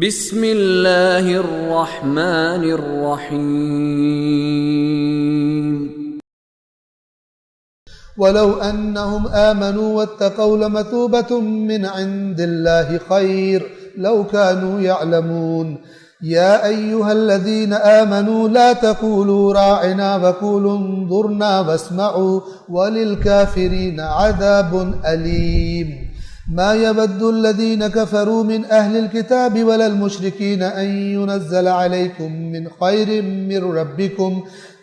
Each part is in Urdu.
بسم اللہ الرحمن الرحیم وَلَوْ أَنَّهُمْ آمَنُوا وَاتَّقَوْا لَمَثُوبَةٌ مِّنْ عِندِ اللَّهِ خَيْرٌ لَوْ كَانُوا يَعْلَمُونَ يَا أَيُّهَا الَّذِينَ آمَنُوا لَا تَقُولُوا رَاعِنَا وَقُولُوا انظُرْنَا وَاسْمَعُوا وَلِلْكَافِرِينَ عَذَابٌ أَلِيمٌ ما يود الذين كفروا من أهل الكتاب ولا المشركين أن ينزل عليكم من خير من ربكم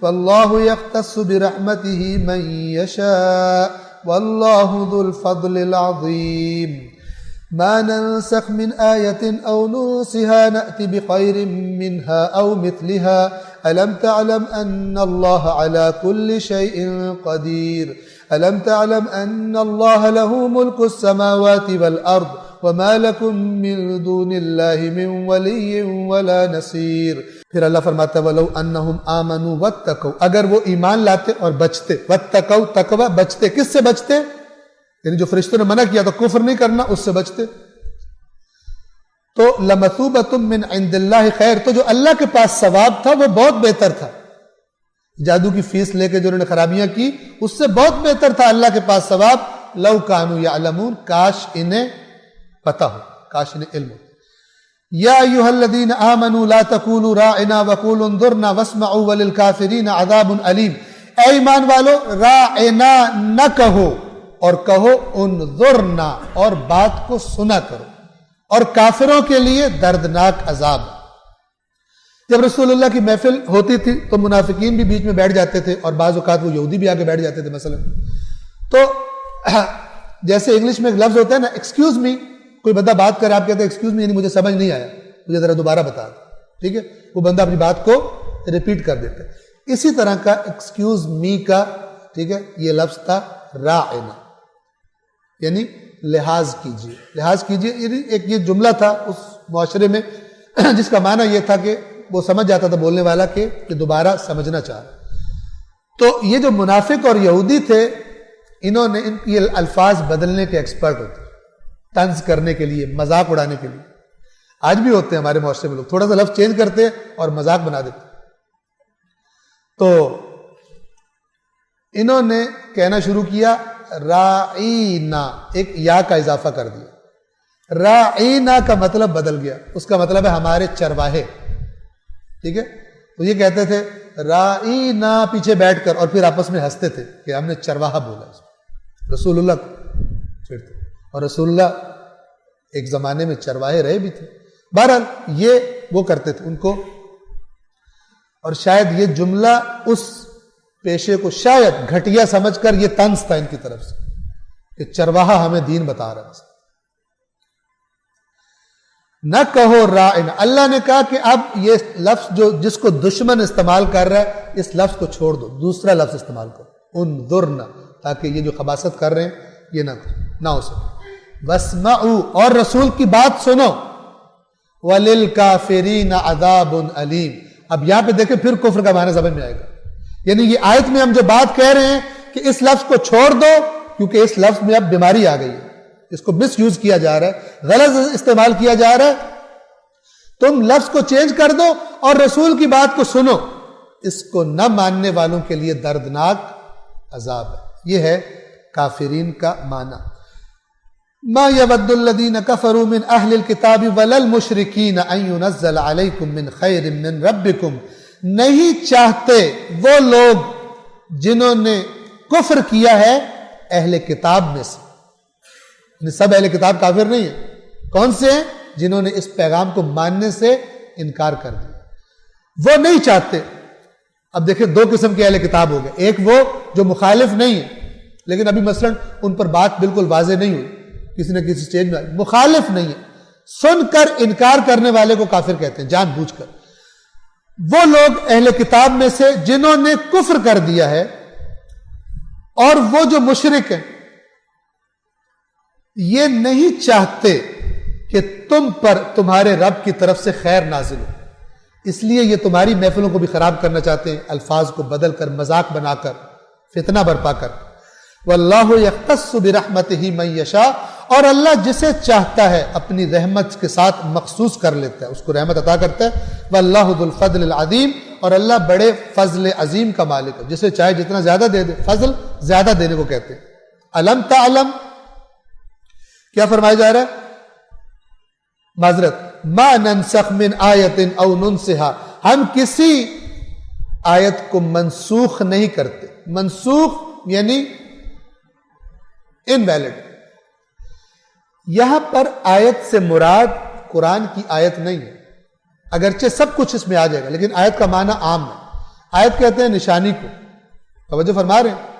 والله يختص برحمته من يشاء والله ذو الفضل العظيم ما ننسخ من آية أو ننسها نأتي بخير منها أو مثلها ألم تعلم أن الله على كل شيء قدير ألم تعلم أن الله له ملك السماوات والأرض وما لكم من دون الله من ولي ولا نصير. پھر اللہ فرماتا ہے وَلَوْ أَنَّهُمْ آمَنُوا وَاتَّقَوْا، اگر وہ ایمان لاتے اور بچتے. وَاتَّقَوْا تقوی، بچتے. کس سے بچتے؟ یعنی جو فرشتوں نے منع کیا تو کفر نہیں کرنا، اس سے بچتے. تو لَمَثُوبَةٌ مِّنْ عِنْدِ اللَّهِ خَيْرٌ، تو جو اللہ کے پاس ثواب تھا وہ بہت بہتر تھا. جادو کی فیس لے کے جو انہوں نے خرابیاں کی اس سے بہت بہتر تھا اللہ کے پاس ثواب. لو کانوا یعلمون، کاش انہیں پتہ ہو، کاش انہیں علم ہو. یا ایھا الذین آمنوا لا تقولوا راعنا وقولوا انظرنا واسمعوا وللکافرین عذاب علیم. اے ایمان والو، راعنا نہ کہو اور کہو انظرنا، اور بات کو سنا کرو، اور کافروں کے لیے دردناک عذاب. جب رسول اللہ کی محفل ہوتی تھی تو منافقین بھی بیچ میں بیٹھ جاتے تھے اور بعض اوقات وہ یہودی بھی آگے بیٹھ جاتے تھے. مثلا تو جیسے انگلش میں ایک لفظ ہوتا ہے نا ایکسکیوز می، کوئی بندہ بات کرے آپ کہتے ہیں ایکسکیوز می یعنی مجھے سمجھ نہیں آیا، مجھے ذرا دوبارہ بتا دو. ٹھیک ہے، وہ بندہ اپنی بات کو ریپیٹ کر دیتا ہے. اسی طرح کا ایکسکیوز می کا ٹھیک ہے یہ لفظ تھا راعنا، یعنی لحاظ کیجیے، لحاظ کیجیے. یعنی ایک یہ جملہ تھا اس معاشرے میں جس کا معنی یہ تھا کہ وہ سمجھ جاتا تھا بولنے والا کہ دوبارہ سمجھنا چاہ رہا. تو یہ جو منافق اور یہودی تھے انہوں نے یہ الفاظ بدلنے کے ایکسپرٹ ہوتے، طنز کرنے کے لیے، مذاق اڑانے کے لیے. آج بھی ہوتے ہیں ہمارے معاشرے میں لوگ تھوڑا سا لفظ چینج کرتے اور مذاق بنا دیتے. تو انہوں نے کہنا شروع کیا راعینا، ایک یا کا اضافہ کر دیا. راعینا کا مطلب بدل گیا، اس کا مطلب ہے ہمارے چرواہے. ٹھیک ہے، تو یہ کہتے تھے رائینا پیچھے بیٹھ کر، اور پھر آپس میں ہنستے تھے کہ ہم نے چرواہا بولا. رسول اللہ کو چھیڑتے، اور رسول اللہ ایک زمانے میں چرواہے رہے بھی تھے. بہرحال یہ وہ کرتے تھے ان کو، اور شاید یہ جملہ اس پیشے کو شاید گھٹیا سمجھ کر یہ طنز تھا ان کی طرف سے کہ چرواہا ہمیں دین بتا رہا ہے. نہ کہو رائنا، اللہ نے کہا کہ اب یہ لفظ جو جس کو دشمن استعمال کر رہا ہے اس لفظ کو چھوڑ دو، دوسرا لفظ استعمال کرو انظرنا، تاکہ یہ جو خباثت کر رہے ہیں یہ نہ ہو سکے. واسمعوا، اور رسول کی بات سنو. وللکافرین عذاب علیم. اب یہاں پہ دیکھیں پھر کفر کا معنی سمجھ میں آئے گا. یعنی یہ آیت میں ہم جو بات کہہ رہے ہیں کہ اس لفظ کو چھوڑ دو کیونکہ اس لفظ میں اب بیماری آ گئی ہے، اس کو مس یوز کیا جا رہا ہے، غلط استعمال کیا جا رہا ہے. تم لفظ کو چینج کر دو اور رسول کی بات کو سنو. اس کو نہ ماننے والوں کے لیے دردناک عذاب ہے. یہ ہے کافرین کا معنی. ما یود الذین کفروا من اہل الکتاب ولا المشرکین ان ینزل علیکم من خیر من ربکم. نہیں چاہتے وہ لوگ جنہوں نے کفر کیا ہے اہل کتاب میں سے. سب اہل کتاب کافر نہیں ہیں. کون سے ہیں؟ جنہوں نے اس پیغام کو ماننے سے انکار کر دیا. وہ نہیں چاہتے. اب دیکھیں دو قسم کے اہل کتاب ہو گئے. ایک وہ جو مخالف نہیں ہے لیکن ابھی مثلا ان پر بات بالکل واضح نہیں ہوئی، کسی نہ کسی سٹیج میں مخالف نہیں ہے، سن کر انکار کرنے والے کو کافر کہتے ہیں جان بوجھ کر. وہ لوگ اہل کتاب میں سے جنہوں نے کفر کر دیا ہے، اور وہ جو مشرک ہیں یہ نہیں چاہتے کہ تم پر تمہارے رب کی طرف سے خیر نازل ہو، اس لیے یہ تمہاری محفلوں کو بھی خراب کرنا چاہتے ہیں، الفاظ کو بدل کر، مذاق بنا کر، فتنہ برپا کر. واللہ یختص برحمتہ من یشاء، اور اللہ جسے چاہتا ہے اپنی رحمت کے ساتھ مخصوص کر لیتا ہے، اس کو رحمت عطا کرتا ہے۔ واللہ ذو الفضل العظیم، اور اللہ بڑے فضل عظیم کا مالک ہے، جسے چاہے جتنا زیادہ دے دے، فضل زیادہ دینے کو کہتے ہیں۔ الم تعلم، کیا فرمایا جا رہا ہے؟ معذرت، ما ننسخ من آیت او ننسها، ہم کسی آیت کو منسوخ نہیں کرتے۔ منسوخ یعنی انویلڈ۔ یہاں پر آیت سے مراد قرآن کی آیت نہیں ہے، اگرچہ سب کچھ اس میں آ جائے گا، لیکن آیت کا معنی عام ہے۔ آیت کہتے ہیں نشانی کو، توجہ فرما رہے ہیں،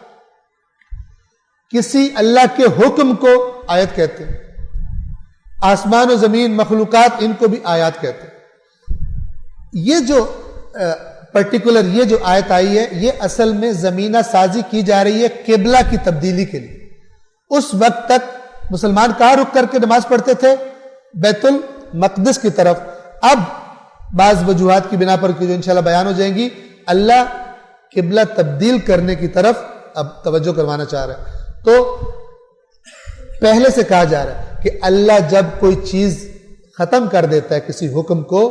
کسی اللہ کے حکم کو آیت کہتے ہیں۔ آسمان و زمین، مخلوقات، ان کو بھی آیات کہتے ہیں۔ یہ جو پرٹیکولر یہ جو آیت آئی ہے، یہ اصل میں زمینہ سازی کی جا رہی ہے قبلہ کی تبدیلی کے لیے۔ اس وقت تک مسلمان کہاں رک کر کے نماز پڑھتے تھے؟ بیت المقدس کی طرف۔ اب بعض وجوہات کی بنا پر جو انشاءاللہ بیان ہو جائیں گی، اللہ قبلہ تبدیل کرنے کی طرف اب توجہ کروانا چاہ رہا ہے۔ تو پہلے سے کہا جا رہا ہے کہ اللہ جب کوئی چیز ختم کر دیتا ہے کسی حکم کو،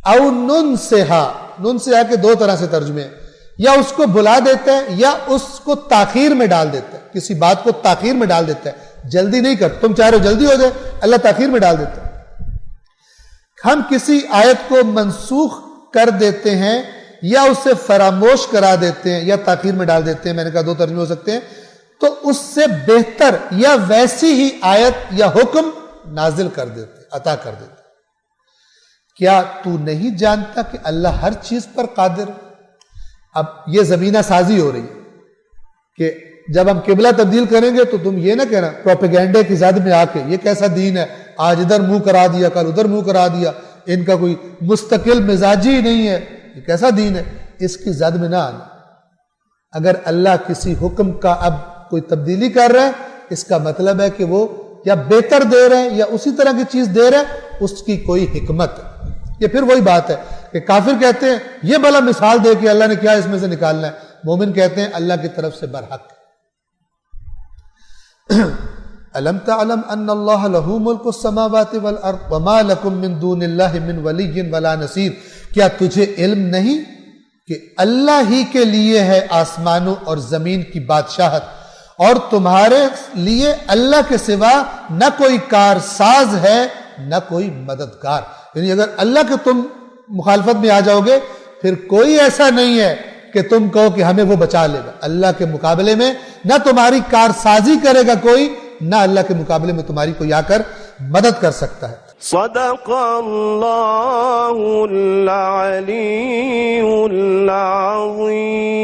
او ننسہا، ننسہا کے دو طرح سے ترجمے ہیں، یا اس کو بلا دیتا ہے یا اس کو تاخیر میں ڈال دیتا ہے، کسی بات کو تاخیر میں ڈال دیتا ہے، جلدی نہیں کرتا، تم چاہ رہے ہو جلدی ہو جائے، اللہ تاخیر میں ڈال دیتا ہے۔ ہم کسی آیت کو منسوخ کر دیتے ہیں یا اسے فراموش کرا دیتے ہیں یا تاخیر میں ڈال دیتے ہیں، میں نے کہا دو ترجمے ہو سکتے ہیں، تو اس سے بہتر یا ویسی ہی آیت یا حکم نازل کر دیتے، عطا کر دیتے۔ کیا تو نہیں جانتا کہ اللہ ہر چیز پر قادر ہے؟ اب یہ زمینہ سازی ہو رہی ہے کہ جب ہم قبلہ تبدیل کریں گے تو تم یہ نہ کہنا پروپیگینڈے کی زد میں آ کے یہ کیسا دین ہے، آج ادھر منہ کرا دیا کل ادھر منہ کرا دیا، ان کا کوئی مستقل مزاجی ہی نہیں ہے، یہ کیسا دین ہے، اس کی زد میں نہ آنا۔ اگر اللہ کسی حکم کا اب کوئی تبدیلی کر رہا ہے، اس کا مطلب ہے کہ وہ یا بہتر دے رہے ہیں یا اسی طرح کی چیز دے رہے ہیں، اس کی کوئی حکمت ہے۔ یہ پھر وہی بات ہے کہ کافر کہتے ہیں یہ بلا مثال دے کہ اللہ نے کیا اس میں سے نکالنا ہے، مومن کہتے ہیں اللہ کی طرف سے برحق۔ الم تعلم ان اللہ لہ ملک السماوات والارض وما لکم من دون اللہ من ولی ولا نصیر، کیا تجھے علم نہیں کہ اللہ ہی کے لیے ہے آسمانوں اور زمین کی بادشاہت، اور تمہارے لیے اللہ کے سوا نہ کوئی کارساز ہے نہ کوئی مددگار۔ یعنی اگر اللہ کے تم مخالفت میں آ جاؤ گے پھر کوئی ایسا نہیں ہے کہ تم کہو کہ ہمیں وہ بچا لے گا۔ اللہ کے مقابلے میں نہ تمہاری کارسازی کرے گا کوئی، نہ اللہ کے مقابلے میں تمہاری کوئی آ کر مدد کر سکتا ہے۔ صدق اللہ العلی العظیم۔